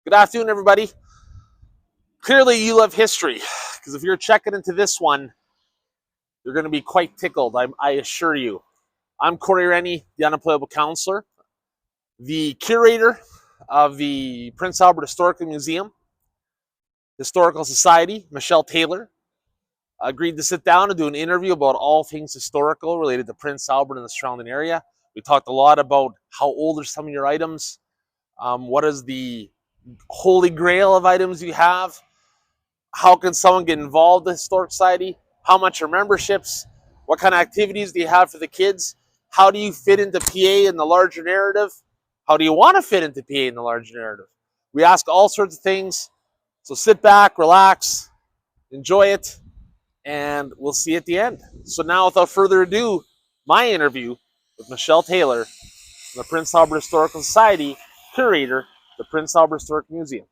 Good afternoon, everybody. Clearly, you love history, because if you're checking into this one, you're going to be quite tickled, I assure you. I'm Corey Rennie, the unemployable counselor, the curator of the Prince Albert Historical Museum, Historical Society. Michelle Taylor agreed to sit down and do an interview about all things historical related to Prince Albert and the surrounding area. We talked a lot about how old are some of your items, what is the holy grail of items you have, how can someone get involved in the Historic Society, how much are memberships, what kind of activities do you have for the kids, how do you fit into PA in the larger narrative, how do you want to fit into PA in the larger narrative. We ask all sorts of things, so sit back, relax, enjoy it, and we'll see you at the end. So now, without further ado, my interview with Michelle Taylor from the Prince Albert Historical Society, curator, the Prince Albert Historic Museum.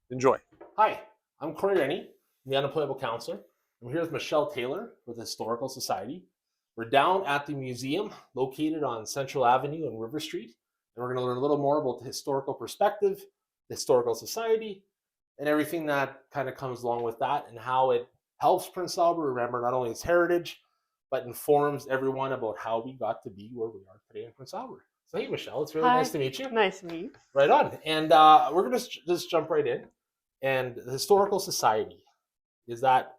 Enjoy. Hi, I'm Corey Rennie, the unemployable counselor. I'm here with Michelle Taylor with the Historical Society. We're down at the museum located on Central Avenue and River Street, and we're going to learn a little more about the historical perspective, the Historical Society, and everything that kind of comes along with that, and how it helps Prince Albert remember not only its heritage, but informs everyone about how we got to be where we are today in Prince Albert. So hey, Michelle, it's really nice to meet you. Nice to meet you. Right on. And we're going to just jump right in. And the Historical Society, is that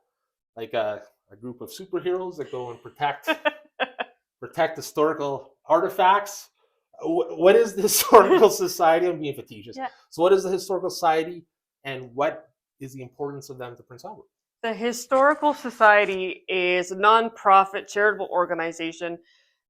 like a group of superheroes that go and protect historical artifacts? What is the Historical Society? I'm being facetious. Yeah. So what is the Historical Society, and what is the importance of them to Prince Albert? The Historical Society is a nonprofit charitable organization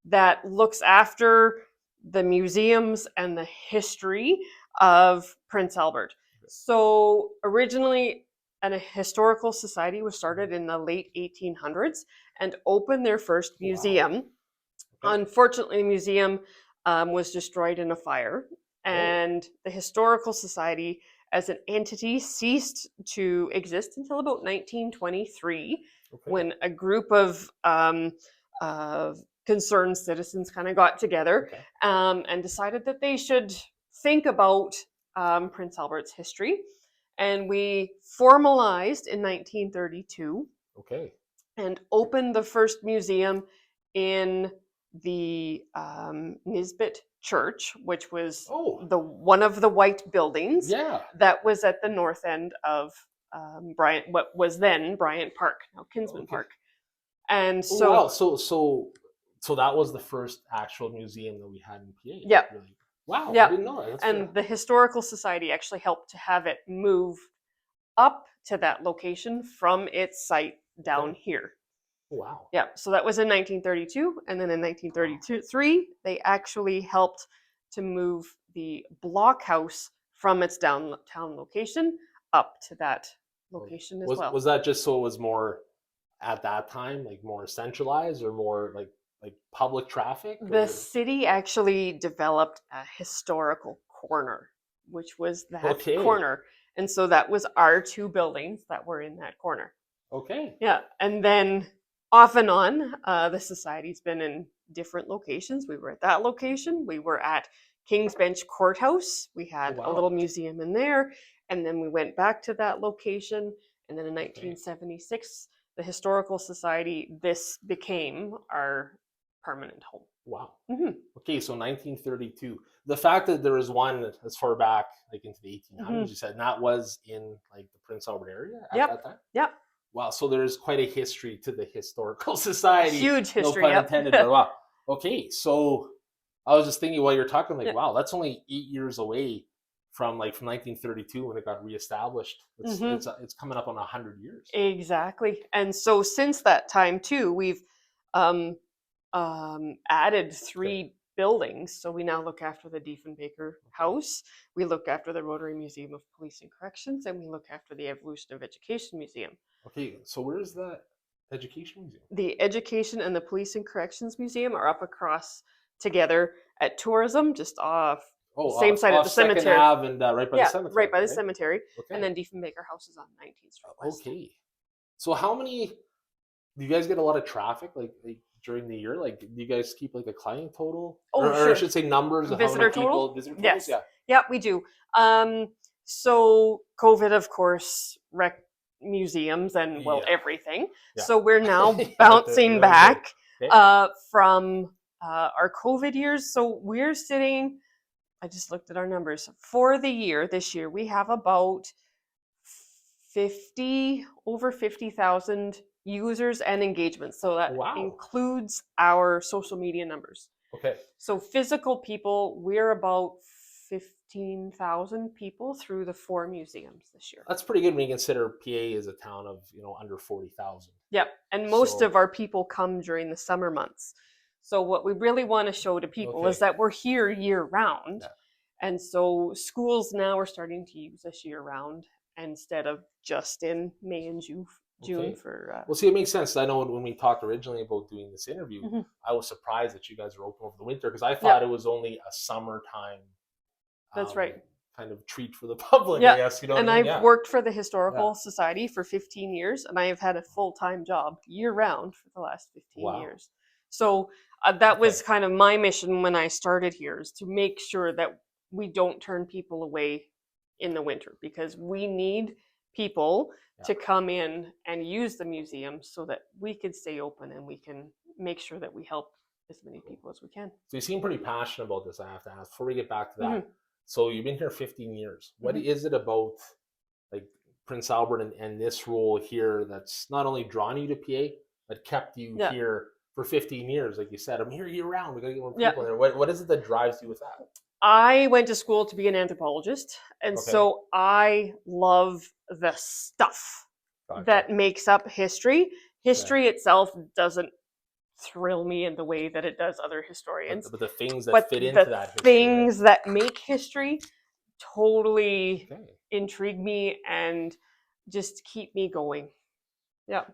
that looks after the museums and the history of Prince Albert. So originally, a historical society was started in the late 1800s and opened their first museum. Wow. Okay. Unfortunately, the museum was destroyed in a fire, and the Historical Society as an entity ceased to exist until about 1923, when a group of concerned citizens kind of got together and decided that they should think about Prince Albert's history. And we formalized in 1932 and opened the first museum in the Nisbet Church, which was the one of the white buildings that was at the north end of what was then Bryant Park, now Kinsman Park. And so, so that was the first actual museum that we had in PA. Yeah. Really. Wow, yeah. I didn't know that. That's and the Historical Society actually helped to have it move up to that location from its site down here. Wow. Yeah, so that was in 1932, and then in 1933, they actually helped to move the blockhouse from its downtown location up to that location as well. Was that just so it was more, at that time, like more centralized, or more like public traffic? The city actually developed a historical corner, which was that corner. And so that was our two buildings that were in that corner. Okay. Yeah, and then off and on, the society's been in different locations. We were at that location. We were at King's Bench Courthouse. We had a little museum in there. And then we went back to that location. And then in 1976, the Historical Society, this became our permanent home. Wow. Mm-hmm. Okay, so 1932. The fact that there is one as far back, like into the 1800s, you said, and that was in like the Prince Albert area at that time? Yep. Wow, so there's quite a history to the Historical Society. Huge history. No pun intended. But wow. Okay, so I was just thinking while you're talking, like, wow, that's only 8 years away from 1932 when it got reestablished. It's coming up on 100 years. Exactly. And so since that time too, we've added 3 buildings. So we now look after the Diefenbaker House, we look after the Rotary Museum of Police and Corrections, and we look after the Evolution of Education Museum. Okay, so where is the Education Museum? The Education and the Police and Corrections Museum are up across together at Tourism, just off same side of the cemetery. Ave and right by the cemetery. Right by the cemetery. Okay. And then Diefenbaker House is on 19th Street West. Okay. So do you guys get a lot of traffic like during the year? Like, do you guys keep like a client total? Or I should say numbers of visitor how many people, total? visitor totals? Yes. Yeah. Yeah, we do. So COVID, of course, wrecked museums and well Yeah. everything. Yeah. So we're now Yeah, bouncing really back good. Okay. from our COVID years. So we're sitting. I just looked at our numbers for the year. This year we have about 50 over 50,000 users and engagements. So that Wow. includes our social media numbers. Okay. So physical people, we're about 15,000 people through the 4 museums this year. That's pretty good when you consider PA is a town of, under 40,000. Yep. And most So, of our people come during the summer months. So what we really want to show to people is okay. that we're here year round. Yeah. And so schools now are starting to use us year round instead of just in May and June Okay. for Well, see, it makes sense. I know when we talked originally about doing this interview, Mhm. I was surprised that you guys are open over the winter because I thought it was only a summertime That's right. kind of treat for the public, Yeah. I guess. You know what And I mean? I've Yeah. worked for the Historical Society for 15 years, and I have had a full-time job year-round for the last 15 Wow. years. So that was Okay. kind of my mission when I started here, is to make sure that we don't turn people away in the winter, because we need people to come in and use the museum so that we can stay open and we can make sure that we help as many people as we can. So you seem pretty passionate about this, I have to ask, before we get back to that. Mhm. So you've been here 15 years. What Mhm. is it about like Prince Albert and this role here that's not only drawn you to PA, but kept you Yeah. here for 15 years? Like you said, I'm here year round. We gotta get more Yeah. people there. What is it that drives you with that? I went to school to be an anthropologist, and Okay. so I love the stuff Gotcha. that makes up history. History itself doesn't thrill me in the way that it does other historians. But the things that But fit the into that history, things that make history totally right? Okay. intrigue me and just keep me going. Yeah.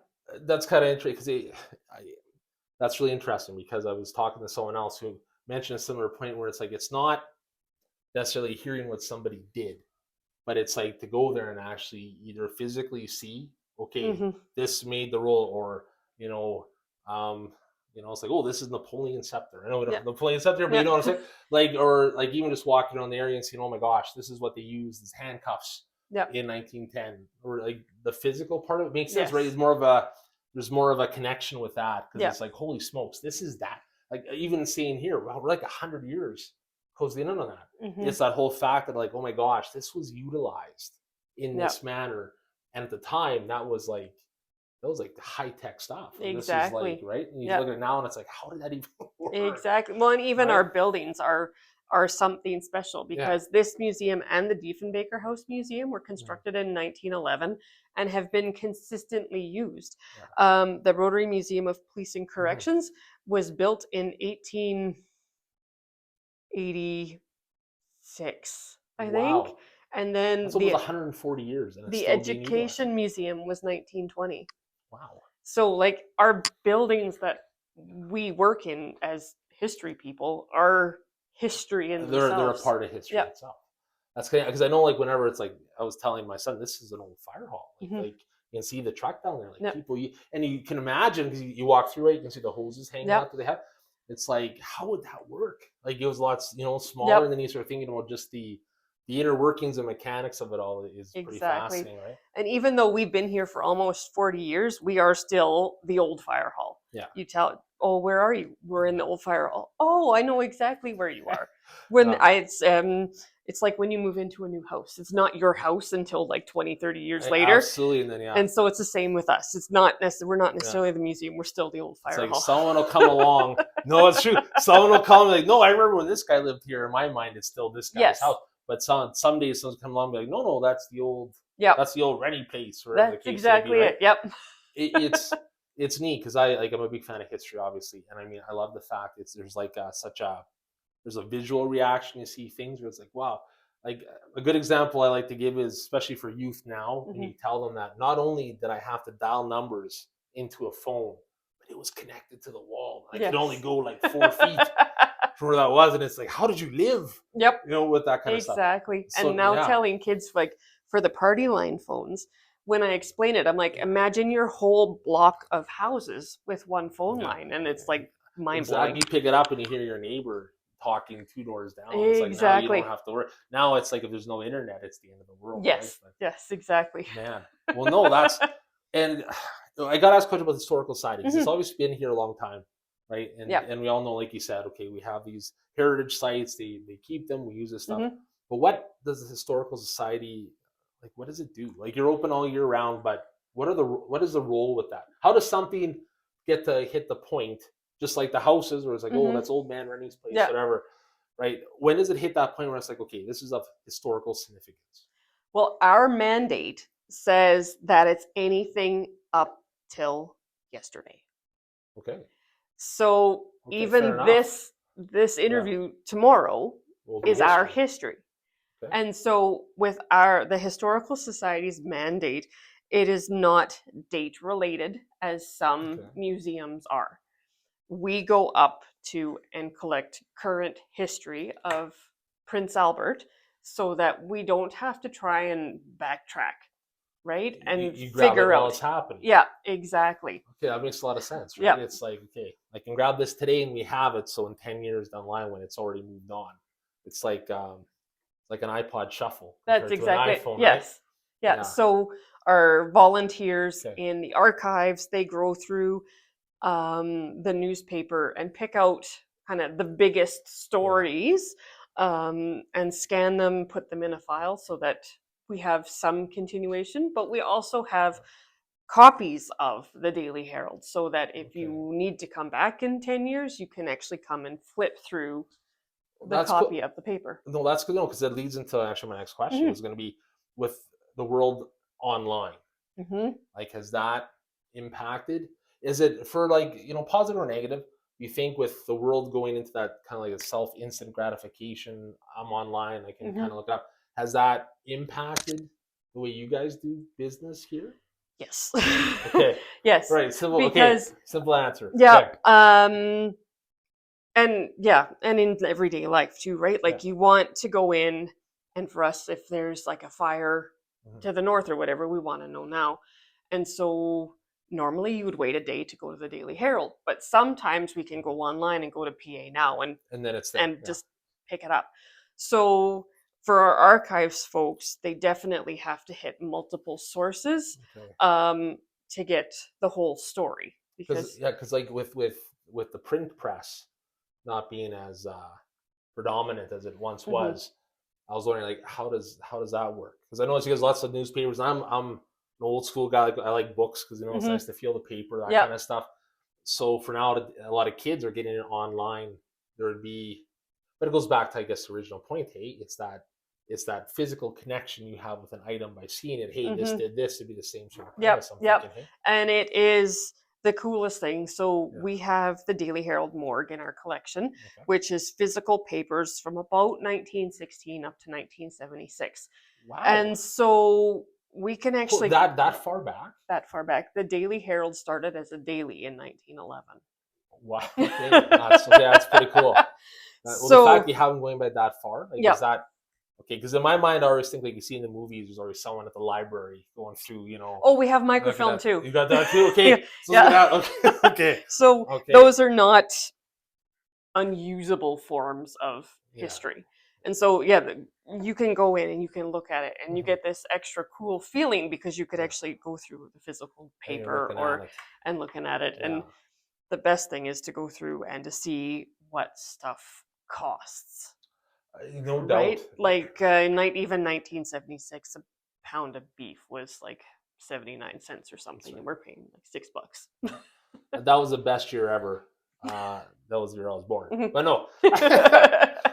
That's kind of interesting because that's really interesting because I was talking to someone else who mentioned a similar point where it's like it's not necessarily hearing what somebody did, but it's like to go there and actually either physically see, okay, Mhm. this made the role, or it's like, oh, this is Napoleon scepter. I know we don't have Napoleon scepter, but you know what I'm saying? Like, or like even just walking around the area and seeing, oh my gosh, this is what they used as handcuffs in 1910, or like the physical part of it makes sense, right? It's more of there's more of a connection with that because it's like, holy smokes, this is that. Like even seeing here, wow, we're like 100 years closing in on that. Mhm. It's that whole fact that like, oh my gosh, this was utilized in this manner, and at the time that was like high tech stuff. And this is like, right, and you look at it now and it's like, how did that even work? Exactly. Well, and even our buildings are something special because this museum and the Diefenbaker House Museum were constructed in 1911 and have been consistently used. The Rotary Museum of Police and Corrections was built in 1886, I think. And then that's almost 140 years, and it's the still being utilized. Education Museum was 1920. Wow. So like our buildings that we work in as history people are history in themselves. They're a part of history itself. That's kind of because I know, like, whenever it's like I was telling my son, this is an old fire hall. Like you can see the truck down there, like people, and you can imagine because you walk through it, you can see the hoses hanging out that they have. It's like, how would that work? Like it was lots, smaller, and then you start thinking about just the inner workings and mechanics of it all is pretty fascinating, right? And even though we've been here for almost 40 years, we are still the old fire hall. Yeah. You tell, oh, where are you? We're in the old fire hall. Oh, I know exactly where you are. When it's like when you move into a new house. It's not your house until like 20, 30 years later. Absolutely. And then, and so it's the same with us. It's not we're not necessarily the museum. We're still the old fire hall. Someone will come along. No, it's true. Someone will come like, no, I remember when this guy lived here. In my mind, it's still this guy's house. But some days someone's come along and be like, no, that's the old, that's the old Rennie place. That's exactly it. Yep. It's neat because I'm a big fan of history, obviously, and I mean I love the fact there's like there's a visual reaction. You see things where it's like, wow. Like a good example I like to give is, especially for youth now, when you tell them that not only did I have to dial numbers into a phone, but it was connected to the wall. I could only go like 4 feet from where that was, and it's like, how did you live? Yep. With that kind of stuff. Exactly. So, and now telling kids like for the party line phones, when I explain it, I'm like, imagine your whole block of houses with one phone line, and it's like mind blowing. You pick it up and you hear your neighbor talking 2 doors down. It's like now you Exactly. don't have to worry. Now it's like if there's no internet, it's the end of the world, right? Yes. But Yes. Exactly. man, well, no, that's and I got to ask a question about the historical side because it's Mhm. always been here a long time, right? Yeah. And we all know, like you said, okay, we have these heritage sites, they keep them, we use this stuff. Mhm. But what does the historical society like? What does it do? Like you're open all year round, but what is the role with that? How does something get to hit the point? Just like the houses, where it's like, oh, Mhm. that's old man running his place, Yeah. whatever, right? When does it hit that point where it's like, okay, this is of historical significance? Well, our mandate says that it's anything up till yesterday. Okay, So okay, fair even enough. this Yeah, interview tomorrow will be is our history. history. Okay, And so with the historical society's mandate, it is not date related as some okay, museums are. We go up to and collect current history of Prince Albert so that we don't have to try and backtrack, right? And you grab it figure while out. it's happening. Yeah, exactly. Okay, that makes a lot of sense, right? Yeah, It's like, okay, I can grab this today and we have it. So in 10 years down the line, when it's already moved on, it's like an iPod shuffle that's compared to an exactly it. iPhone, right? Yes. Yeah, Yeah. so our volunteers Okay. in the archives, they go through the newspaper and pick out kind of the biggest Yeah. stories and scan them, put them in a file so that we have some continuation, but we also have copies of the Daily Herald so that if Okay. you need to come back in 10 years, you can actually come and flip through the That's cool. copy of the paper. No, that's good. No, because it leads into actually my next question Hmm. was going to be with the world online. Hmm. Like, has that impacted? Is it for like, positive or negative? You think with the world going into that kind of like a self instant gratification, I'm online, I can kind Hmm. of look up. Has that impacted the way you guys do business here? Yes. Okay. Yes. Right. Simple. Okay. Because, Simple answer. yeah, Okay. and yeah, and in everyday life too, right? Yeah. Like you want to go in, and for us, if there's like a fire Mhm. to the north or whatever, we want to know now. And so normally you would wait a day to go to the Daily Herald, but sometimes we can go online and go to PA now And then it's there. and Yeah. just pick it up. So for our archives folks, they definitely have to hit multiple sources Okay. um, to get the whole story because. Because like with the print press not being as predominant as it once Mhm. was, I was wondering like how does that work? Because I know it's because lots of newspapers. I'm an old school guy. Like I like books because it's Mhm. nice to feel the paper, that kind Yep. of stuff. So for now, a lot of kids are getting it online. There would be, but it goes back to I guess the original point. Hey, it's that physical connection you have with an item by seeing it. Hey, this Mhm. did this to be the same sort of Yep. premise. I'm thinking, Yep. hey, And it is the coolest thing. So yeah, we have the Daily Herald Morgue in our collection, okay, which is physical papers from about 1916 up to 1976. wow, And so we can cool. actually That far back. that far back. The Daily Herald started as a daily in 1911. Wow. Okay, that's okay. That's pretty cool. Well, the fact So, you haven't going by that far, like, is yep. that okay? Because in my mind, I always think like you see in the movies, there's always someone at the library going through, Oh, we have look at microfilm that. too. You got that too. Yeah. Okay, so it's Yeah. gonna okay, okay, So okay, those are not unusable forms of yeah. history. And so, yeah, you can go in and you can look at it and you Mhm. get this extra cool feeling because you could Yeah, actually go through the physical and you're paper looking at or it. and looking at it. Yeah, And the best thing is to go through and to see what stuff costs, no doubt. right? Like even 1976, a pound of beef was like 79 cents or That's something, right. and we're paying like $6. Yeah. And that was the best year ever. That was the year I was born. Mhm. But no,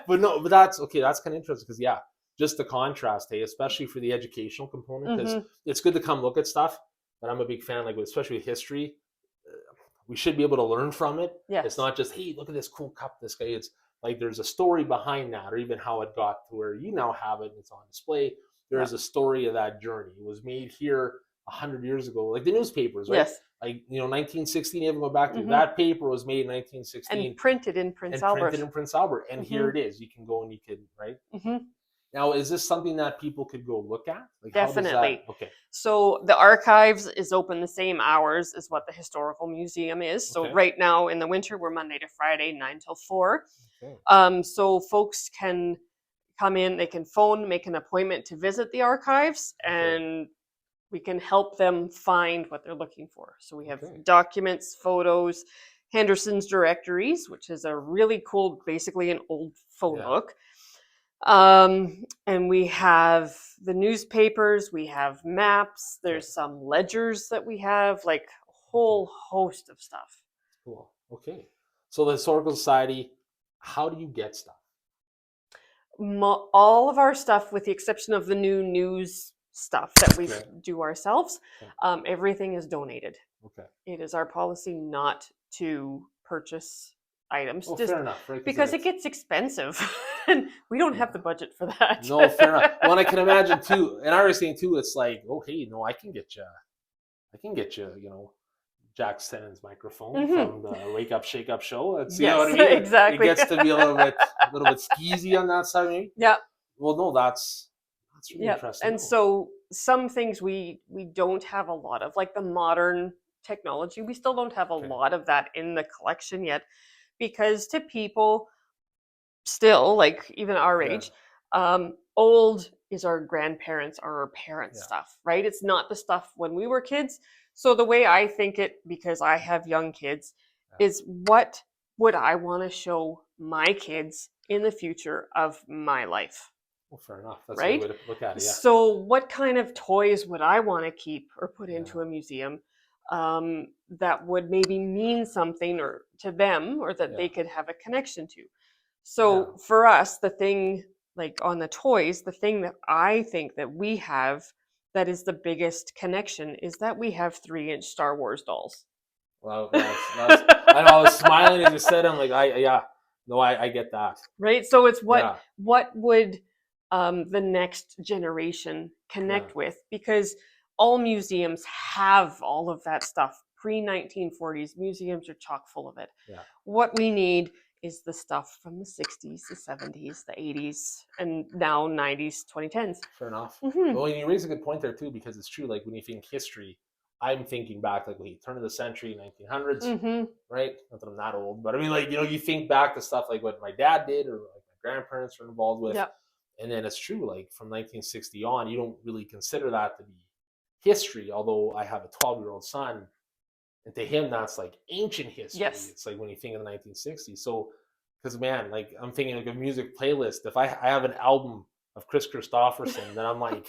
but no, but that's okay. That's kind of interesting because yeah, just the contrast, hey, especially for the educational component, because Mhm. it's good to come look at stuff. But I'm a big fan, like especially with history, we should be able to learn from it. It's Yes. not just hey, look at this cool cup, this guy. It's like there's a story behind that, or even how it got to where you now have it and it's on display. There is Yep. a story of that journey. It was made here 100 years ago, like the newspapers, right? Yes. Like 1916. Even go back to Mhm. that paper was made in And 1916 printed in Prince and printed Albert. in Prince Albert, and here Mhm. it is. You can go and you can right. Mhm. Now, is this something that people could go look at? Like, how does that? Definitely. Okay. So the archives is open the same hours as what the historical museum is. So Okay. right now in the winter, we're Monday to Friday, 9 till 4. Okay. So folks can come in, they can phone, make an appointment to visit the archives, Okay. and we can help them find what they're looking for. So we have Okay. documents, photos, Henderson's directories, which is a really cool, basically an old phone Yeah. book. And we have the newspapers, we have maps, there's Okay. some ledgers that we have, like a whole host of stuff. Cool. Okay. So the Historical Society, how do you get stuff? All of our stuff, with the exception of the new news stuff that we Okay. do ourselves, Okay. everything is donated. Okay. It is our policy not to purchase items, Oh, just fair enough, right? because it gets expensive, and we don't have the budget for that. No, fair enough. Well, and I can imagine too, and I was saying too, it's like, oh, hey, no, I can get you, Jack Sennon's microphone from the Wake Up, Shake Up show. Let's see what I Yes, mean. exactly. It gets to be a little bit skeezy on that side, maybe. Yeah, Well, no, that's really yeah. interesting. And so some things we don't have a lot of, like the modern technology. We still don't have a Okay. lot of that in the collection yet, because to people still, like even our Yeah. age, old is our grandparents or our parents' Yeah. stuff, right? It's not the stuff when we were kids. So the way I think it, because I have young kids, Yeah. is what would I want to show my kids in the future of my life, Well, fair enough. That's a right? good way to look at it. Yeah. So what kind of toys would I want to keep or put into Yeah. a museum that would maybe mean something or to them, or that they Yeah. could have a connection to? So for us, the thing, like on the toys, the thing that I think that we have that is the biggest connection is that we have 3-inch Star Wars dolls. Well, that's I know, I was smiling as you said. I'm like, I get that. Right? So it's Yeah. what would the next generation connect Yeah. with? Because all museums have all of that stuff. Pre-1940s museums are chock full of it. Yeah. What we need is the stuff from the 60s, the 70s, the 80s, and now 90s, 2010s. Fair enough. Mhm. Well, and you raise a good point there too, because it's true. Like when you think history, I'm thinking back like turn of the century, 1900s, Mhm. right? Not that I'm that old, but I mean, like you think back to stuff like what my dad did or like my grandparents were involved with, Yep. and then it's true. Like from 1960 on, you don't really consider that to be history. Although I have a 12-year-old son, and to him that's like ancient history. Yes. It's like when you think of the 1960s. So, because man, like I'm thinking like a music playlist. If I have an album of Chris Christopherson, then I'm like,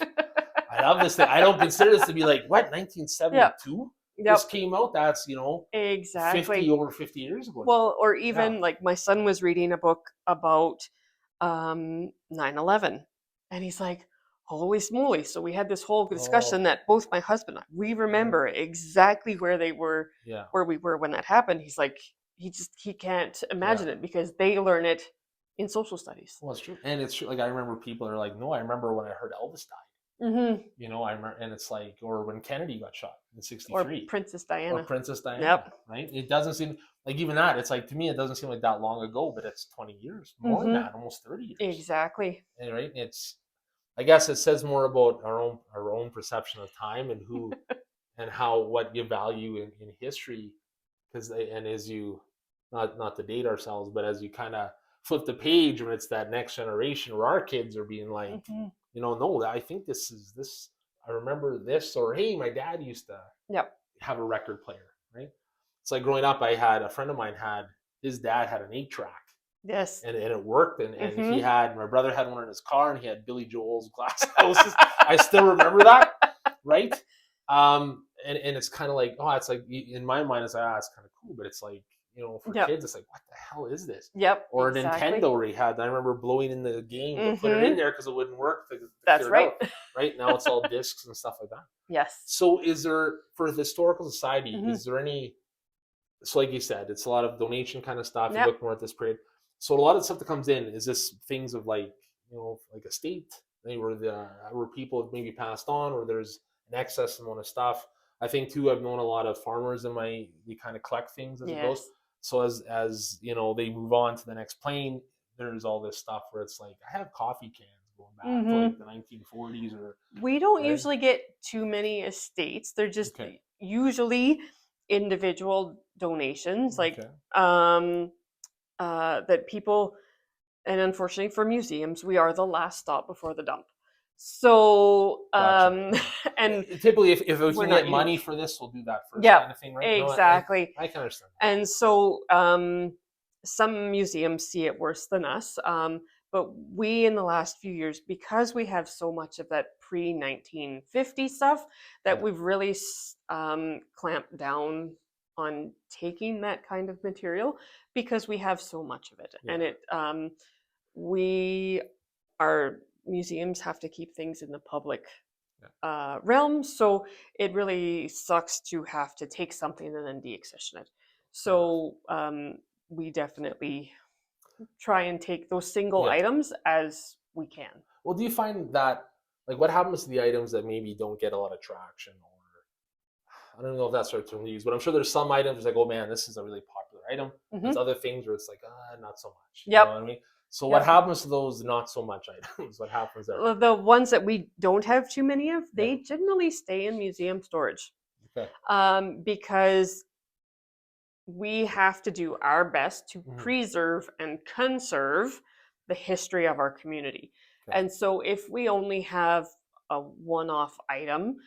I love this thing. I don't consider this to be like what 1972. Yep. This came out. That's Exactly. over 50 years ago. Well, or even Yeah. like my son was reading a book about 9/11, and he's like, "Holy smoly!" So we had this whole discussion Oh, that both my husband and I, we remember exactly where they were, yeah. where we were when that happened. He's like, he can't imagine it because they learn it in social studies. Well, it's true, and it's true. Like I remember people are like, "No, I remember when I heard Elvis died." Mm-hmm. I remember, and it's like, or when Kennedy got shot in Or '63. Princess Or Diana. Princess Diana, Yep. right? It doesn't seem like even that. It's like to me, it doesn't seem like that long ago, but it's 20 years, more than that, almost 30 years. Exactly. And right, it's I guess it says more about our own perception of time and who and how what you value in history. Because and as you not to date ourselves, but as you kind of flip the page when it's that next generation where our kids are being like, no, I think this is this. I remember this, or hey, my dad used to Yep. have a record player, right? It's like growing up, I had a friend of mine his dad had an 8-track, Yes. and it worked, and he had my brother had one in his car, and he had Billy Joel's Glass Houses. I still remember that, right? And it's kind of like, it's like in my mind, it's like, it's kind of cool, but it's like, for kids, it's like, what the hell is this? Yep. Or exactly. Nintendo where he had, I remember blowing in the game to put it in there because it wouldn't work. That's right. Right now it's all discs and stuff like that. Yes. So is there, for the Historical Society, is there any, so like you said, it's a lot of donation kind of stuff. Yep. You look more at this period. So a lot of stuff that comes in, is this things of like, like estate, where people have maybe passed on, or there's an excess amount of stuff. I think too, I've known a lot of farmers they kind of collect things as it goes. So as they move on to the next plane, there's all this stuff where it's like, I have coffee cans, going back to Mhm. like the 1940s or We don't right? usually get too many estates. They're just Okay. usually individual donations, like Okay. that people. And unfortunately for museums, we are the last stop before the dump. So, Gotcha. and Typically, if we we're can not get unique. money for this, we'll do that first, Yeah, kind of thing, right? No, exactly. I can understand that. And so, some museums see it worse than us. But we, in the last few years, because we have so much of that pre 1950 stuff, that Yeah. we've really clamped down on taking that kind of material because we have so much of it. Yeah. And we, our museums have to keep things in the public realm. So it really sucks to have to take something and then deaccession it. So we definitely try and take those single Yeah. items as we can. Well, do you find that like what happens to the items that maybe don't get a lot of traction, or I don't know if that's the right term to use, but I'm sure there's some items like, oh man, this is a really popular item. There's Hmm. other things where it's like, not so much. You know Yep. what I mean? So what Yep. happens to those not so much items? What happens there? The ones that we don't have too many of, Yeah. they generally stay in museum storage Okay. because we have to do our best to Mhm. preserve and conserve the history of our community. Okay. And so, if we only have a one off item,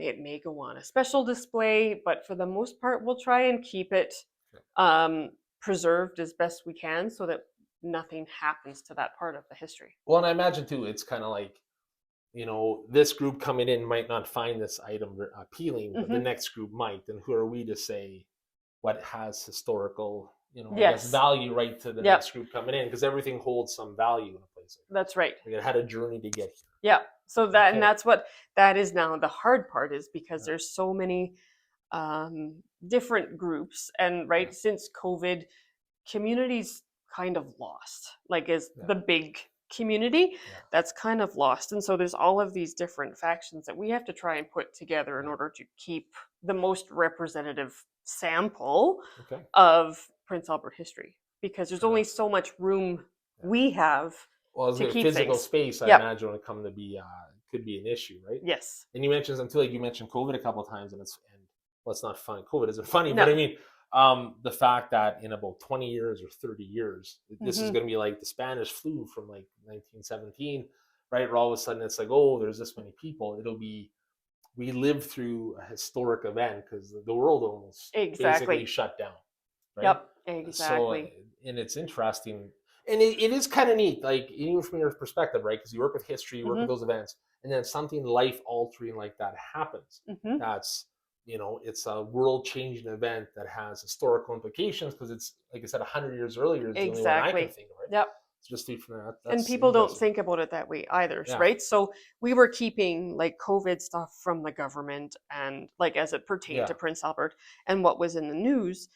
it may go on a special display, but for the most part, we'll try and keep it Okay. preserved as best we can so that nothing happens to that part of the history. Well, and I imagine too, it's kind of like, this group coming in might not find this item appealing, but the Hmm. next group might. And who are we to say what has historical, I guess, Yes. value right to the Yep. next group coming in? Because everything holds some value in a place like That's right. that. Like it had a journey to get here. Yeah. So that, and Okay. that's what that is now. The hard part is because Yeah. there's so many different groups, and Yeah. right since COVID, communities kind of lost. Like, is Yeah. the big community Yeah. that's kind of lost, and so there's all of these different factions that we have to try and put together in Yeah. order to keep the most representative sample Okay. of Prince Albert history. Because there's Fair only enough. so much room Yeah. we have Well, as to a keep physical things. space, I Yep. imagine when it comes to be could be an issue, right? Yes. And you mentioned something like you mentioned COVID a couple of times, and well, it's not funny. COVID isn't funny, but I No. mean, the fact that in about 20 years or 30 years, this is Hmm. going to be like the Spanish flu from like 1917, right? Where all of a sudden it's like, oh, there's this many people. It'll be we lived through a historic event because the world almost basically Exactly. shut down, right? Yep. So, Exactly. and it's interesting, and it is kind of neat, like even from your perspective, right? Because you work with history, you work with Hmm. those events, and then something life altering like that happens. Hmm. That's it's a world changing event that has historical implications because it's like I said, 100 years earlier is the only one I can Exactly. think of, right? Yep. So just from that, And that's people don't interesting. think about it that way either, Yeah, right? So we were keeping like COVID stuff from the government and like as it pertained yeah, to Prince Albert and what was in the news.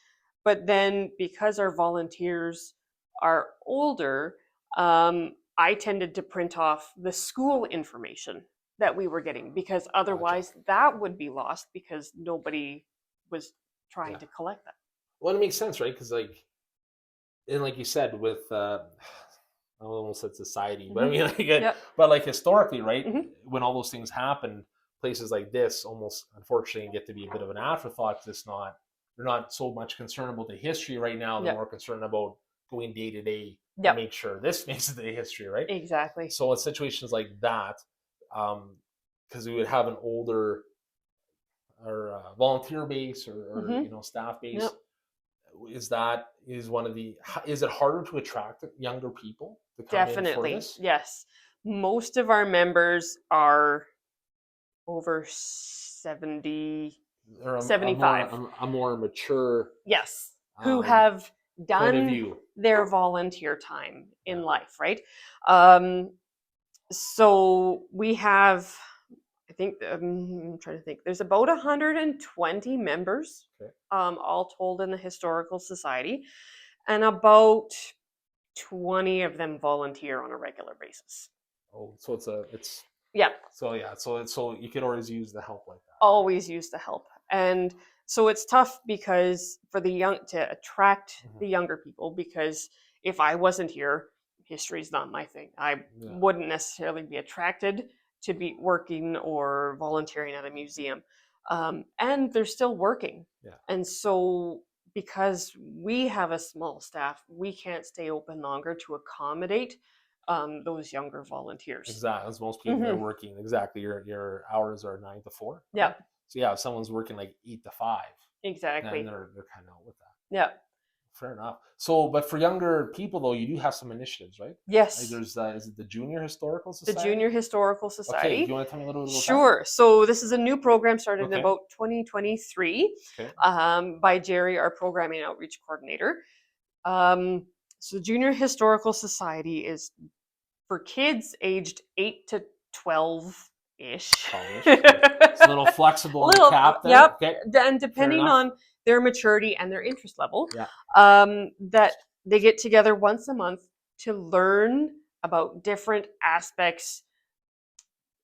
But then because our volunteers are older, I tended to print off the school information that we were getting because gotcha. otherwise that would be lost because nobody was trying Yeah, to collect that. well, it makes sense, right? Because and like you said, with I almost said society, but I Hmm. mean, Yep. but like historically, right? Hmm. When all those things happen, places like this almost unfortunately get to be a bit of an afterthought. Because it's not they're not so much concerned about the history right now. They're Yep. more concerned about going day to day to Yep. make sure this makes it the history, right? Exactly. So in situations like that, because we would have an older or volunteer base or Hmm. staff Yep. base, is one of the is it harder to attract younger people to come in for Definitely. this Yes. Most of our members are over 70, or a more 75. a more mature Yes. Who um, have point of done view? their volunteer time Yeah. in life, right? Um, so we have, I think, I'm trying to think, there's about 120 members, Okay. all told in the Historical Society, and about 20 of them volunteer on a regular basis. Oh, so it's Yeah, so yeah. So you could always use the help like that. always use the help. And so it's tough because for the young to attract Mhm. the younger people, because if I wasn't here, history is not my thing. I Yeah. wouldn't necessarily be attracted to be working or volunteering at a museum. And they're still working. Yeah. And so, because we have a small staff, we can't stay open longer to accommodate those younger volunteers. Exactly. As most people are working, exactly. Your hours are 9 to 4. Yeah. Right? So yeah, if someone's working like 8 to 5, Exactly. then they're kind of out with that. Yeah. Fair enough. So, but for younger people though, you do have some initiatives, right? Like Yes. there's is it the Junior Historical The Society? Junior Historical Society. Okay, do you want to tell me a little bit about that? Sure. So this is a new program started in Okay. about 2023 Okay. by Jerry, our programming outreach coordinator. So the Junior Historical Society is for kids aged 8 to 12-ish. It's a little flexible in the cap there. Yep. Okay. And depending on their maturity and their interest level, Yeah. that they get together once a month to learn about different aspects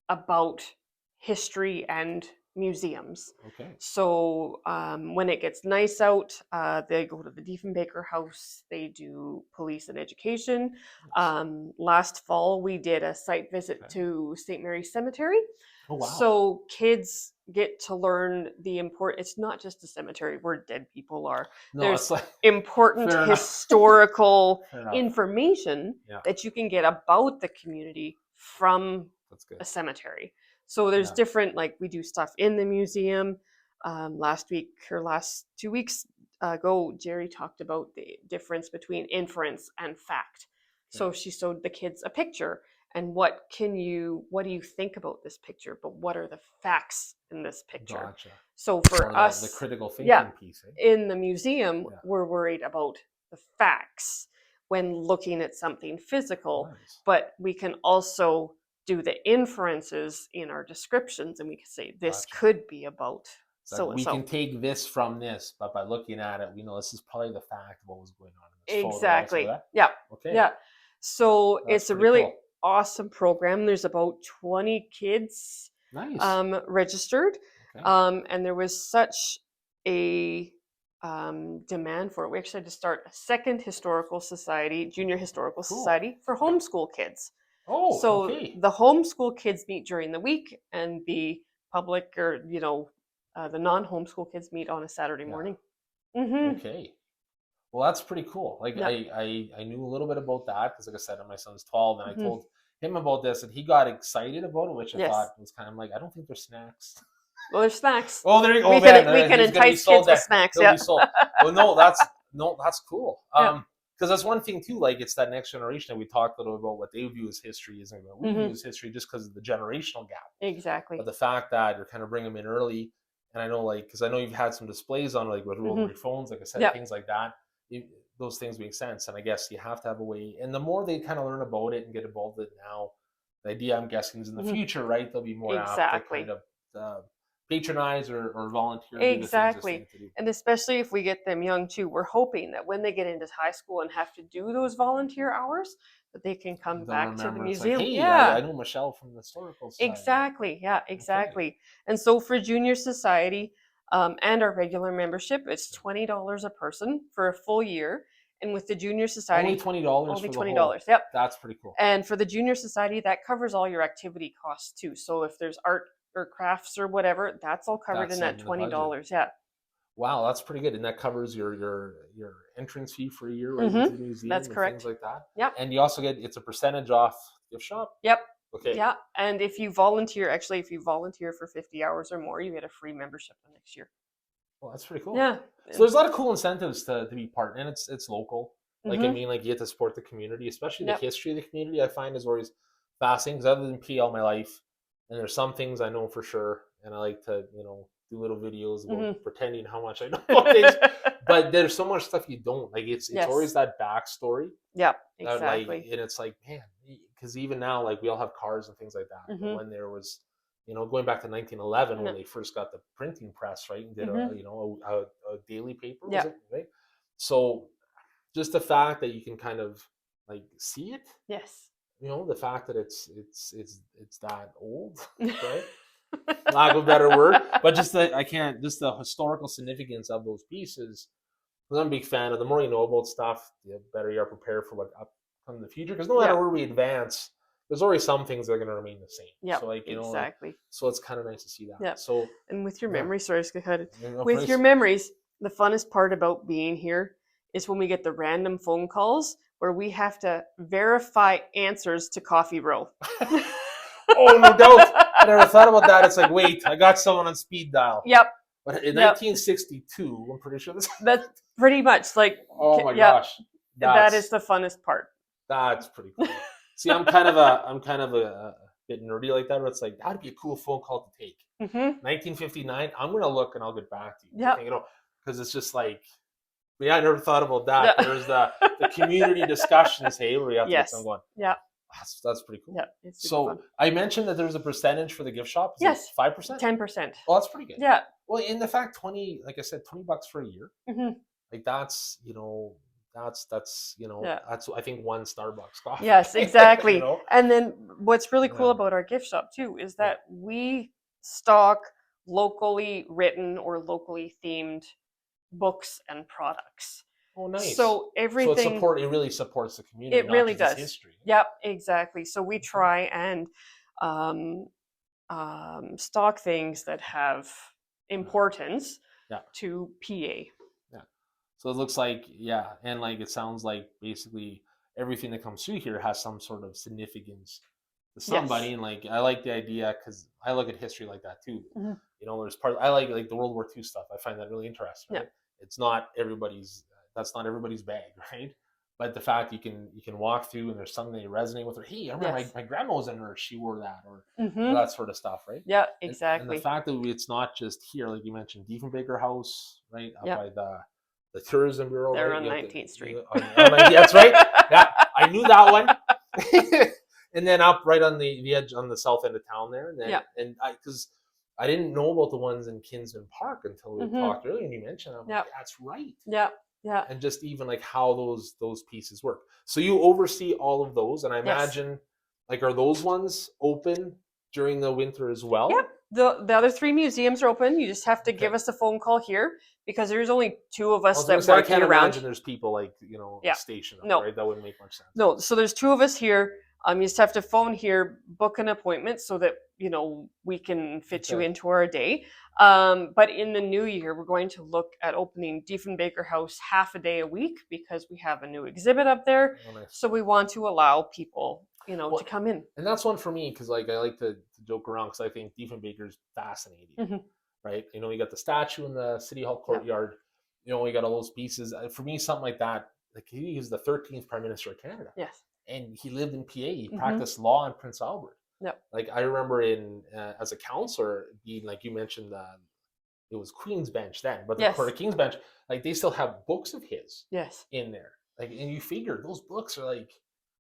about history and museums. Okay. So when it gets nice out, they go to the Diefenbaker House. They do police and education. Last fall, we did a site visit to St. Mary's Cemetery. Oh, wow. So kids get to learn the important. It's not just a cemetery where dead people are. No, There's it's like important fair enough. historical Fair enough. information Yeah. that you can get about the community from That's good. a cemetery. So there's different, like we do stuff in the museum. Last 2 weeks ago, Jerry talked about the difference between inference and fact. So she showed the kids a picture, and what do you think about this picture? But what are the facts in this picture? Gotcha. So for Or us, the critical thinking piece. in the museum, we're worried about the facts when looking at something physical, but we can also do the inferences in our descriptions, and we can say this could be about so we can take this from this, but by looking at it, we know this is probably the fact of what was going on in this photo. Exactly. Right? Yeah. Okay. Yeah. So That's it's a pretty really cool. awesome program. There's about 20 kids registered, and there was such a demand for it. We actually had to start a second historical society, Junior Historical Society, for homeschool kids. Oh, so okay. the homeschool kids meet during the week, and the public, or the non-homeschool kids meet on a Saturday morning. Okay. Well, that's pretty cool. Like I knew a little bit about that because, like I said, my son's 12, and I told him about this, and he got excited about it, which I thought was kind of like, I don't think there's snacks. Well, there's snacks. Oh, there you go. We can entice kids with snacks. They'll be sold. Well, that's cool. Because that's one thing too. Like, it's that next generation that we talked a little about what they view as history isn't what we view as history, just because of the generational gap. Exactly. But the fact that you're kind of bringing them in early, and I know, like, because I know you've had some displays on, like, with rotary phones, like I said, things like that. Those things make sense, and I guess you have to have a way. And the more they kind of learn about it and get involved in it now, the idea, I'm guessing, is in the future, right? They'll be more apt to kind of patronize or volunteer. Exactly. And especially if we get them young too, we're hoping that when they get into high school and have to do those volunteer hours, that they can come back to the museum. Like, hey, I know Michelle from the Historical Society. Exactly. Yeah, exactly. Okay. And so for Junior Society and our regular membership, it's $20 a person for a full year. And with the Junior Society, only $20. Only $20. Yep. That's pretty cool. And for the Junior Society, that covers all your activity costs too. So if there's art or crafts or whatever, that's all covered in that $20. Yeah. Wow, that's pretty good. And that covers your entrance fee for a year, right? Into the museum. That's correct. Things like that. Yep. And you also it's a percentage off gift shop. Yep. Okay. Yeah. And if you volunteer for 50 hours or more, you get a free membership the next year. Well, that's pretty cool. Yeah. So there's a lot of cool incentives to be part, and it's local. Like, I mean, like, you get to support the community, especially the history of the community. I find is always fascinating, because other than PL my life, and there's some things I know for sure, and I like to, do little videos about pretending how much I know about things. But there's so much stuff you don't. Like, it's always that backstory. Yeah, exactly. Like, and it's like, man, because even now, like, we all have cars and things like that. But when there was, going back to 1911, when they first got the printing press, right, and did a daily paper, was it, right? So just the fact that you can kind of like see it. Yes. The fact that it's that old, right? Lack of a better word, but just the historical significance of those pieces. Because I'm a big fan of, the more you know about stuff, the better you are prepared for what come in the future, because no matter Yeah. where we advance, there's always some things that are going to remain the same. Yeah, So like exactly. so it's kind of nice to see that. Yeah. So And with your yeah. memories, sorry, No with price. your memories, the funnest part about being here is when we get the random phone calls where we have to verify answers to Coffee Row. Oh, no doubt. I never thought about that. It's like, wait, I got someone on speed dial. Yep. But in Yep. 1962, I'm pretty sure this. That's pretty much like. Oh my Yep, gosh, that is the funnest part. That's pretty cool. See, I'm kind of a bit nerdy like that, where it's like that'd be a cool phone call to take. 1959. I'm gonna look and I'll get back to you. Yeah. You know, because it's just like, yeah, I never thought about that. Yeah. There's the community discussions. Hey, where you have to get someone going. Yeah. That's pretty cool. Yeah. It's super So fun. I mentioned that there's a percentage for the gift shop. Is Yes. 5%. 10%. Well, that's pretty good. Yeah. Well, in the fact, like I said, $20 for a year. Like that's that's I think one Starbucks coffee. Yes, exactly. You know? And then what's really cool about our gift shop too is that we stock locally written or locally themed books and products. Oh, nice. So everything. So it really supports the community. It really does. History. Yep, exactly. So we try and stock things that have importance to PA. So it looks like, and like it sounds like basically everything that comes through here has some sort of significance to somebody. Yes. And like I like the idea because I look at history like that too. You know, there's I like the World War II stuff. I find that really interesting. Right? It's not that's not everybody's bag, right? But the fact you can walk through and there's something that you resonate with, or hey, I remember my grandma was a nurse, she wore that, or that sort of stuff, right? Yeah, exactly. And the fact that it's not just here, like you mentioned, Diefenbaker House, right, up by the Tourism Bureau. They're right? on 19th Street. That's right. Yeah, I knew that one. And then up right on the edge on the south end of town there, and then because I didn't know about the ones in Kinsman Park until we talked earlier, and you mentioned, I'm like, that's right. Yeah. Yeah. And just even like how those pieces work. So you oversee all of those, and I imagine like are those ones open during the winter as well? Yep. The other 3 museums are open. You just have to give us a phone call here because there's only 2 of us that work year round. There's people like stationed up, right? That wouldn't make much sense. No, so there's 2 of us here. You just have to phone here, book an appointment so that we can fit you into our day. But in the new year, we're going to look at opening Diefenbaker House half a day a week because we have a new exhibit up there. Oh, nice. So we want to allow people to come in. And that's one for me because like I like to joke around because I think Diefenbaker's fascinating, right? You got the statue in the City Hall courtyard. We got all those pieces. For me, something like that, like he was the 13th Prime Minister of Canada. Yes. And he lived in PA. He practiced law in Prince Albert. Yep. Like I remember as a counselor being like you mentioned, it was Queen's Bench then, but the Court of King's Bench, like they still have books of his in there. Like, and you figure those books are like,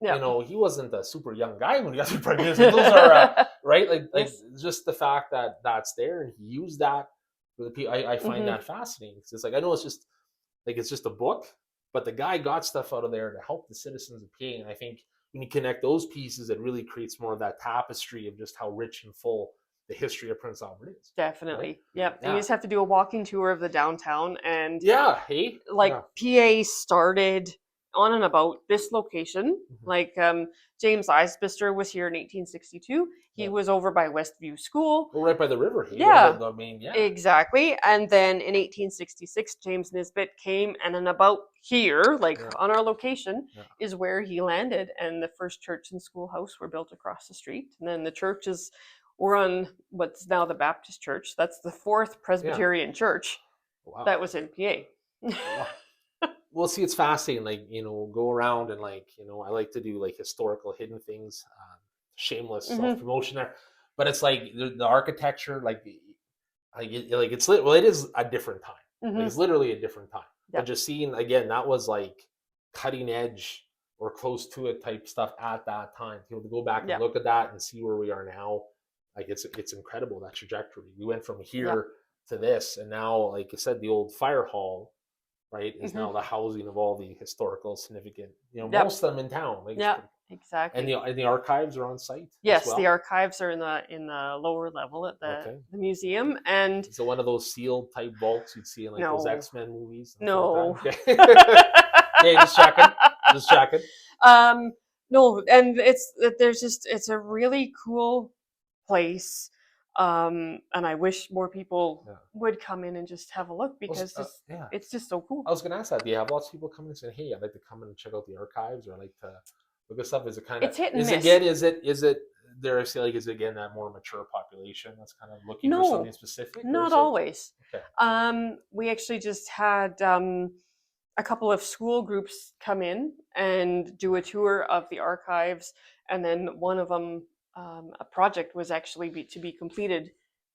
he wasn't a super young guy when he got to Prime Minister. Those are right, like just the fact that that's there and he used that for the people. I find that fascinating. It's like I know it's just a book, but the guy got stuff out of there to help the citizens of PA. And I think when you connect those pieces, it really creates more of that tapestry of just how rich and full the history of Prince Albert is. Definitely. Right? Yep. And you just have to do a walking tour of the downtown. And PA started on and about this location. Like James Eisbister was here in 1862. He was over by Westview School. Well, right by the river. Exactly. And then in 1866, James Nisbet came and about here, on our location, is where he landed. And the first church and schoolhouse were built across the street. And then the churches were on what's now the Baptist Church. That's the 4th Presbyterian church that was in PA. Well, see, it's fascinating. Like, go around and I like to do like historical hidden things, shameless self-promotion there. But it's like the architecture, it is a different time. Like, it's literally a different time. But just seeing again, that was like cutting edge or close to it type stuff at that time. To go back and look at that and see where we are now, like it's incredible, that trajectory. We went from here to this, and now, like I said, the old fire hall, right, is now the housing of all the historical significant, most of them in town. Like, exactly. And the archives are on site. Yes, the archives are in the lower level at the museum. And so one of those sealed type vaults you'd see in those X-Men movies. No. Like okay, just checking. Just checking. No, and it's a really cool place. And I wish more people Yeah. would come in and just have a look because Yeah. it's just so cool. I was going to ask that. Do you have lots of people coming and saying, "Hey, I'd like to come in and check out the archives," or "I'd like to look at stuff"? Is it kind of It's hit and is miss. again? Is it there? I say like is it again that more mature population that's kind of looking for something No, specific? Or not is it, always. okay. We actually just had a couple of school groups come in and do a tour of the archives, and then one of them, a project was actually to be completed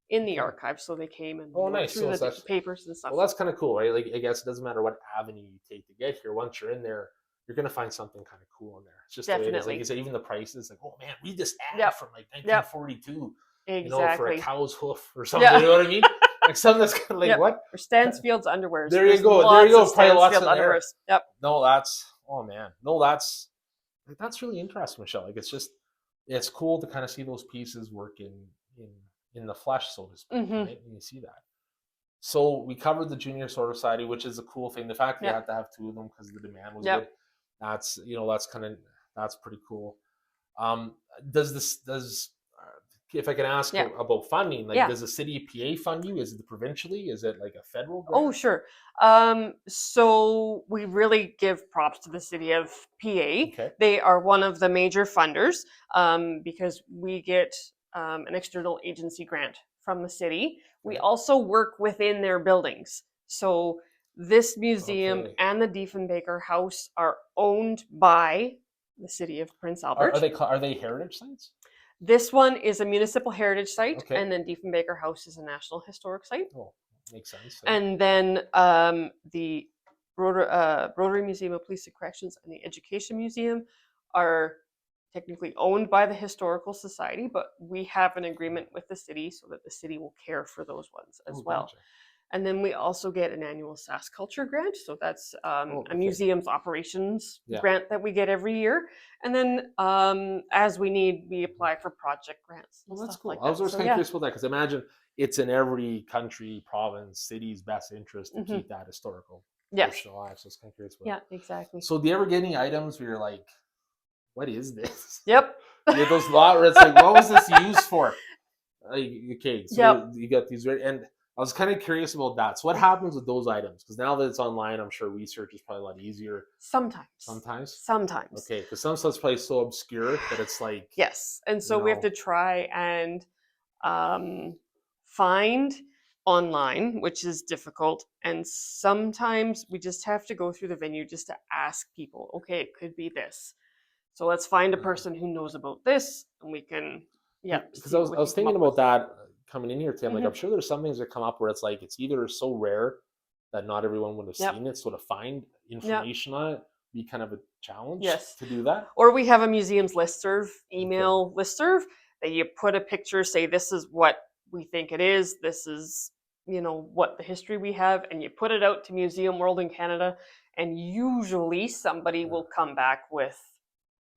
in the Okay. archive, so they came and Oh, looked nice. through So the that's papers and stuff. well, that's kind of cool, right? Like I guess it doesn't matter what avenue you take to get here. Once you're in there, you're gonna find something kind of cool in there. It's just the way it is. Like Definitely. you said, even the prices, like, oh man, read this ad Yep. from like Yep. 1942, for a Exactly. cow's hoof or something. Yeah. You know what I mean? Like something that's kind of like Yep. what? Or Stansfield's underwears. There you There's go. There you lots go. of Probably lots Stansfield in there. underwears. Yep. No, that's oh man. No, that's really interesting, Michelle. Like it's cool to kind of see those pieces work in the flesh, so to speak. Mhm. Right? And you see that. So we covered the Junior Sword Society, which is a cool thing. The fact that you Yep. had to have two of them because the demand was Yep. good. That's that's pretty cool. Does if I can ask Yeah. about funding, like Yeah. does the city of PA fund you? Is it provincially? Is it like a federal grant? Oh, sure. So we really give props to the city of PA. Okay. They are one of the major funders because we get an external agency grant from the city. We Okay. also work within their buildings. So this museum Okay. and the Diefenbaker House are owned by the city of Prince Albert. Are they heritage sites? This one is a municipal heritage site, Okay. and then Diefenbaker House is a national historic site. Oh, makes sense. And then the Rotary Museum of Police and Corrections and the Education Museum are technically owned by the Historical Society, but we have an agreement with the city so that the city will care for those ones as well. Gotcha. And then we also get an annual SAS Culture grant. So that's okay. a museum's operations Yeah. grant that we get every year. And then as we need, we apply for project grants. Well, that's stuff cool. like I was that. always So, kind of yeah. curious about that because I imagine it's in every country, province, city's best interest to Mhm. keep that historical Yes. tradition alive. So I was kind of curious about Yeah, exactly. So do you ever get any items where you're like, what is this? Yep. You get those lot where it's like, what was this used for? Okay, so Yep. you got these, and I was kind of curious about that. So what happens with those items? Because now that it's online, I'm sure research is probably a lot easier. Sometimes. Sometimes? Okay, because some stuff's probably so obscure that it's like... Yes. And so we have to try and find online, which is difficult. And sometimes we just have to go through the venue just to ask people, okay, it could be this. So let's find a person who knows about this and we can, Because I was thinking about that coming in here today. I'm like, I'm sure there's some things that come up where it's like, it's either so rare that not everyone would have seen it. So to find information on it be kind of a challenge to do that. Or we have a museum's listserv, email listserv, that you put a picture, say this is what we think it is, this is, what the history we have, and you put it out to Museum World in Canada, and usually somebody will come back with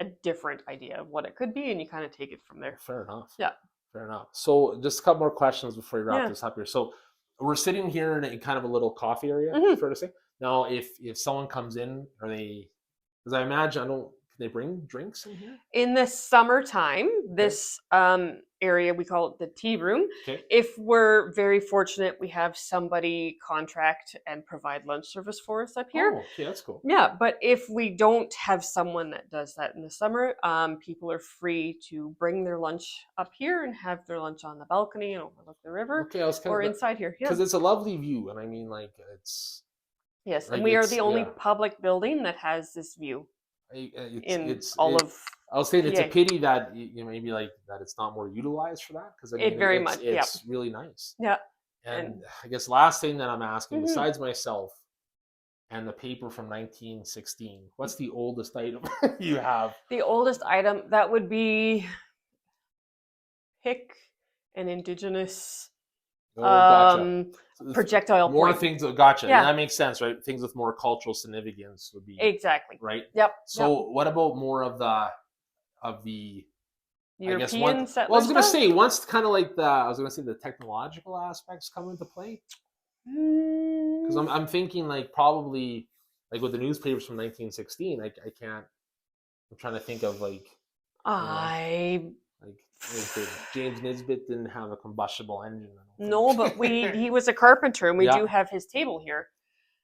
a different idea of what it could be, and you kind of take it from there. Fair enough. Yeah. Fair enough. So just a couple more questions before we wrap this up here. So we're sitting here in kind of a little coffee area, fair to say. Now, if someone comes in, are they... Because I imagine, can they bring drinks in here? In the summertime, this area, we call it the tea room. Okay. If we're very fortunate, we have somebody contract and provide lunch service for us up here. Oh, okay, that's cool. Yeah, but if we don't have someone that does that in the summer, people are free to bring their lunch up here and have their lunch on the balcony and overlook the river. Okay, I was kind or of... inside here. Because it's a lovely view, and I mean, like, it's... Yes, like, and we are the only public building that has this view all of... I was saying it's a PA. pity that maybe like that it's not more utilized for that, because I mean, it's really nice. Yeah. And I guess last thing that I'm asking, besides myself and the paper from 1916, what's the oldest item you have? The oldest item, that would be pick an indigenous projectile More point. things, gotcha. Yeah. And that makes sense, right? Things with more cultural significance would be... Exactly. Right? Yep. So what about more of the European settlers? Well, I was going to say, once kind of like the technological aspects come into play. Because I'm thinking like probably like with the newspapers from 1916, I can't. I'm trying to think of like, you know, I like the James Nisbet didn't have a combustible engine. I don't no, but think. he was a carpenter, and we Yeah. do have his table here.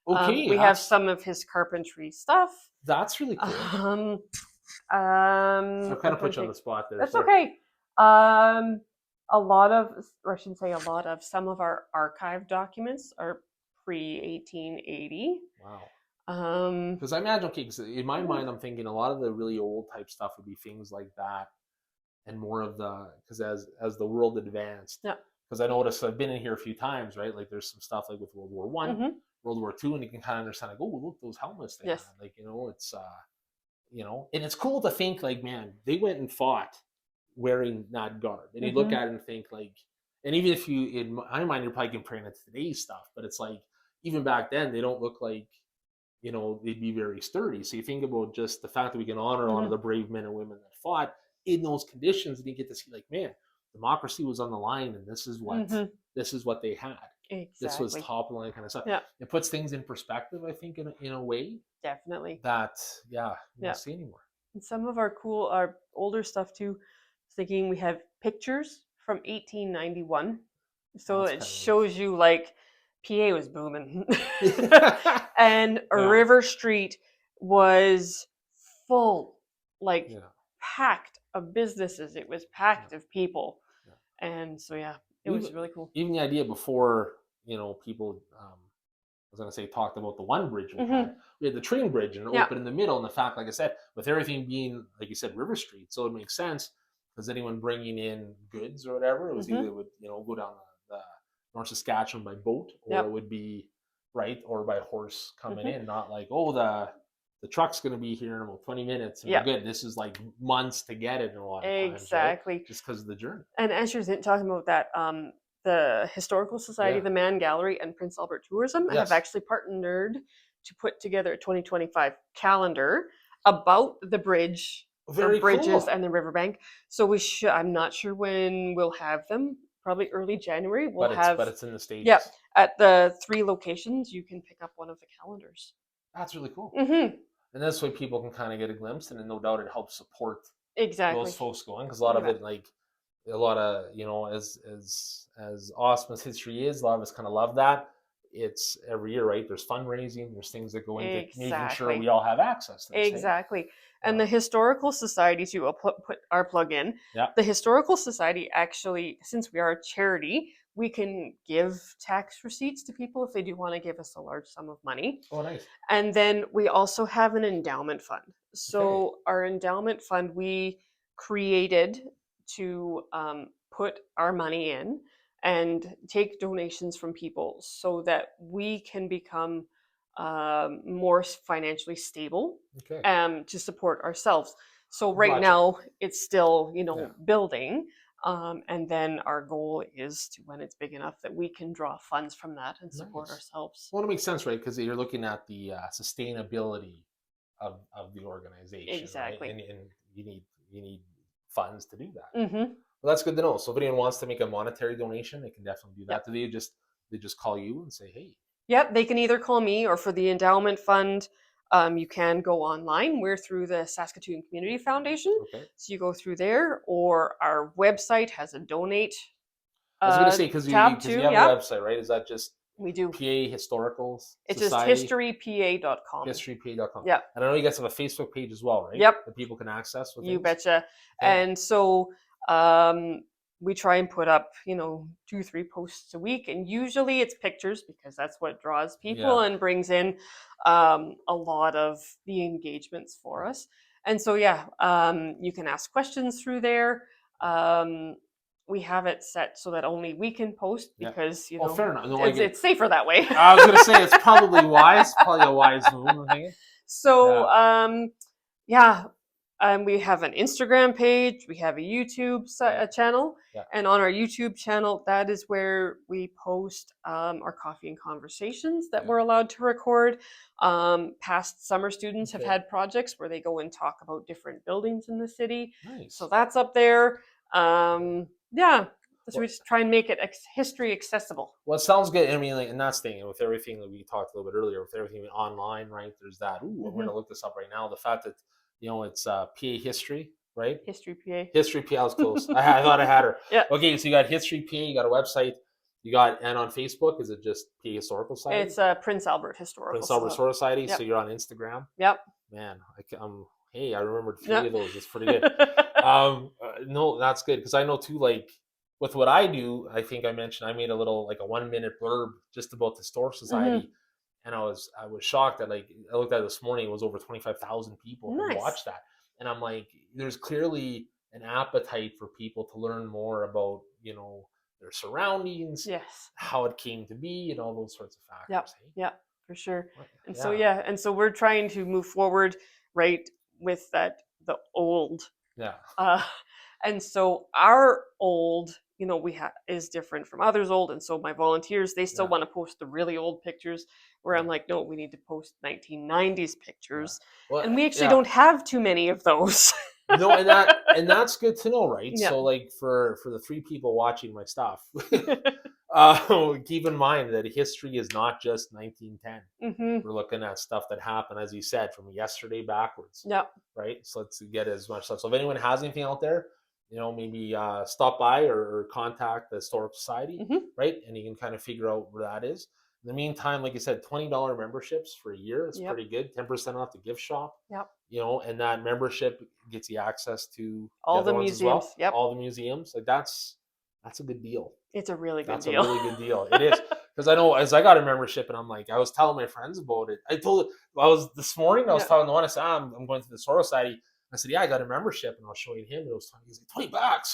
Okay, We have some of his carpentry stuff. that's really cool. I kind I'm of trying put to you on think. the spot there. That's Sorry. okay. A lot of, or I shouldn't say a lot of, some of our archive documents are pre 1880. Wow. Um, Because I imagine, okay, because in my mind, I'm thinking a lot of the really old type stuff would be things like that, and more of the because as the world advanced, yeah. because I noticed I've been in here a few times, right? Like there's some stuff like with World War One, Mm-hmm. World War Two, and you can kind of understand like, oh, look those helmets they Yes. had, like it's and it's cool to think like, man, they went and fought wearing that garb, and you look Mm-hmm. at it and think like, and even if you in my mind you're probably comparing it to today's stuff, but it's like even back then they don't look like they'd be very sturdy. So you think about just the fact that we can honor a lot of Mm-hmm. the brave men and women that fought in those conditions, and you get to see like, man, democracy was on the line, and Mm-hmm. this is what they had. This was Exactly. top line kind of stuff. Yeah. It puts things in perspective, I think, in a way Definitely. that you Yeah. don't see anymore. And some of our older stuff too. I was thinking we have pictures from 1891, so That's it kind shows you like PA was booming, of neat. and Yeah, River Street was full, like yeah, packed of businesses. It was yeah, packed of people, yeah. and so yeah, it Even, was really cool. even the idea before people I was going to say talked about the one bridge we had. Mm-hmm. We had the train bridge and it Yeah. opened in the middle. And the fact, like I said, with everything being, like you said, River Street, so it makes sense because anyone bringing in goods or whatever, it was Mm-hmm. either it would go down the North Saskatchewan by boat, or it Yep. would be right or by horse coming Mm-hmm. in. Not like, oh, the truck's going to be here in about 20 minutes and Yeah. we're good. This is like months to get it in a lot of times, right? Exactly. Just because of the journey. And as you're talking about that, the Historical Society, Yeah. the Mann Gallery, and Prince Albert Tourism have Yes. actually partnered to put together a 2025 calendar about the bridge, Very bridges, cool. and the riverbank. So we should. I'm not sure when we'll have them. Probably early January. We'll have. But it's in the stages. Yeah, at the 3 locations, you can pick up one of the calendars. That's really cool. Mm-hmm. And this way people can kind of get a glimpse, and then no doubt it helps support Exactly. those folks going, because a lot of it, like a lot of as awesome as history is, a lot of us kind of love that. It's every year, right? There's fundraising, there's things that go into making sure we all have access to this. Exactly. And the Historical Society, too, I'll put our plug in. Yeah. The Historical Society, actually, since we are a charity, we can give tax receipts to people if they do want to give us a large sum of money. Oh, nice. And then we also have an endowment fund. So our endowment fund, we created to put our money in and take donations from people so that we can become more financially stable to support ourselves. So right now it's still building, and then our goal is to, when it's big enough, that we can draw funds from that and support ourselves. Well, it makes sense, right? Because you're looking at the sustainability of the organization, exactly, right? And you need funds to do that. Mm-hmm. Well, that's good to know. So if anyone wants to make a monetary donation, they can definitely do that. Yep. They just call you and say, hey. Yep, they can either call me, or for the endowment fund, you can go online. We're through the Saskatoon Community Foundation. Okay. So you go through there, or our website has a donate I was going to say, because you have a website, right? Is that just we do PA Historical It's Society? just historypa.com. Historypa.com. Yeah. And I know you guys have a Facebook page as well, right? Yep. That people can access with You things? betcha. Okay. And so we try and put up, 2-3 posts a week, and usually it's pictures because that's what draws people and brings in a lot of the engagements for us. And so you can ask questions through there. We have it set so that only we can post because fair enough. No, it's safer that way. I was going to say it's probably wise, probably a wise move, I'm thinking. So we have an Instagram page, we have a YouTube channel, and on our YouTube channel, that is where we post our coffee and conversations that we're allowed to record. Past summer students have had projects where they go and talk about different buildings in the city. Nice. So that's up there. So we just try and make it history accessible. Well, it sounds good. I mean, like, and that's the thing with everything that we talked a little bit earlier, with everything online, right? There's that. Ooh, I'm going to look this up right now. The fact that it's PA history, right? History PA. History PA. I was close. I thought I had her. Yeah. Okay, so you got History PA. You got a website. And on Facebook, is it just PA Historical Society? It's Prince Albert Historical. Prince Albert Historical Society. Yep. So you're on Instagram. Yep. Man, hey, I remembered 3 of those. It's pretty good. No, that's good, because I know too, like, with what I do, I think I mentioned I made a little, like, a 1-minute blurb just about the Historical Society, and I was shocked that, like, I looked at it this morning, it was over 25,000 people who watched that, and I'm like, there's clearly an appetite for people to learn more about their surroundings, how it came to be, and all those sorts of factors. Yep, for sure. And so we're trying to move forward, right, with the old. Yeah. And so our old, is different from others' old. And so my volunteers, they still want to post the really old pictures, where I'm like, no, we need to post 1990s pictures. Well, and we actually don't have too many of those. No, and that's good to know, right? Yeah. So, like, for the 3 people watching my stuff, keep in mind that history is not just 1910. We're looking at stuff that happened, as you said, from yesterday backwards. Yeah. Right. So let's get as much stuff. So if anyone has anything out there, maybe stop by or contact the Historical Society, right? And you can kind of figure out where that is. In the meantime, like I said, $20 memberships for a year is pretty good. 10% off the gift shop. Yep. And that membership gets you access to all the museums. Yep. All the museums. Like, that's a good deal. It's a really good deal. That's a really good deal. It is. Because I know, as I got a membership, and I'm like, I was telling my friends about it. This morning, I was telling the one, I said, I'm going to the Historical Society. I said, yeah, I got a membership, and I'll show you him. And it was he's like, $20.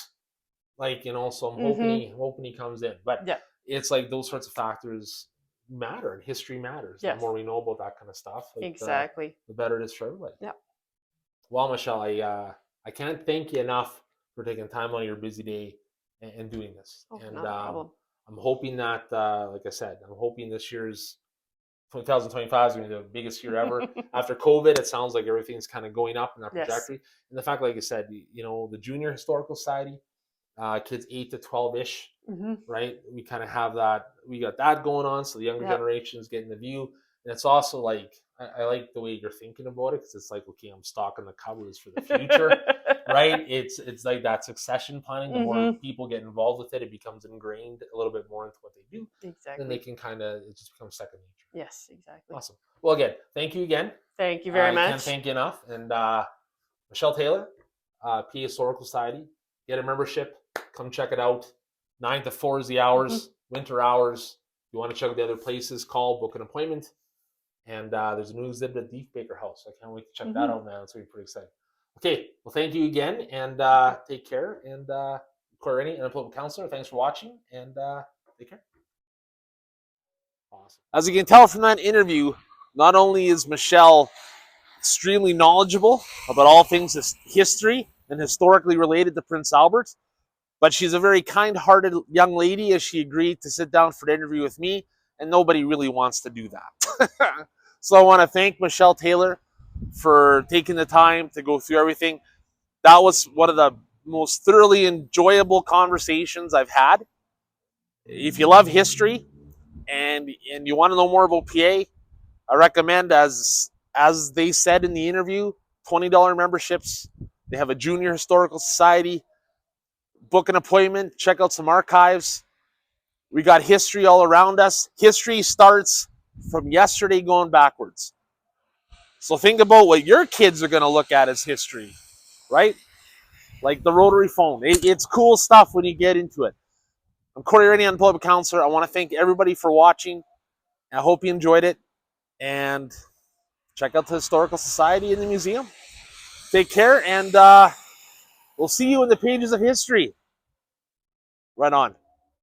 Like, so I'm hoping he comes in. But it's like those sorts of factors matter, and history matters. The more we know about that kind of stuff, like, exactly, the better it is for everybody. Yeah. Well, Michelle, I can't thank you enough for taking time out of your busy day and doing this. And not a problem. I'm hoping that, like I said, this year's 2025 is going to be the biggest year ever. After COVID, it sounds like everything's kind of going up in that trajectory. Yes. And the fact, like I said, the Junior Historical Society, kids 8 to 12-ish, right? We kind of have that. We got that going on, so the younger generation is getting the view. And it's also like, I like the way you're thinking about it, because it's like, okay, I'm stocking the cupboards for the future, right? It's like that succession planning. The more people get involved with it, it becomes ingrained a little bit more into what they do. Exactly. Then they can it just becomes second nature. Yes, exactly. Awesome. Well, again, thank you again. Thank you very much. I can't thank you enough. And Michelle Taylor, PA Historical Society, get a membership. Come check it out. 9 to 4 is the hours, winter hours. If you want to check out the other places, call, book an appointment. And there's a new exhibit at Deep Baker House. I can't wait to check that out, man. It's going to be pretty exciting. Okay, well, thank you again, and take care. And Curator and a political counselor, thanks for watching, and take care. Awesome. As you can tell from that interview, not only is Michelle extremely knowledgeable about all things history and historically related to Prince Albert, but she's a very kind-hearted young lady, as she agreed to sit down for the interview with me, and nobody really wants to do that. So I want to thank Michelle Taylor for taking the time to go through everything. That was one of the most thoroughly enjoyable conversations I've had. If you love history and you want to know more about PA, I recommend, as they said in the interview, $20 memberships. They have a Junior Historical Society. Book an appointment, check out some archives. We got history all around us. History starts from yesterday going backwards. So think about what your kids are going to look at as history, right? Like the rotary phone. It's cool stuff when you get into it. I'm Corey Rennie, I'm public counselor. I want to thank everybody for watching. I hope you enjoyed it. And check out the Historical Society in the museum. Take care, and we'll see you in the pages of history. Right on.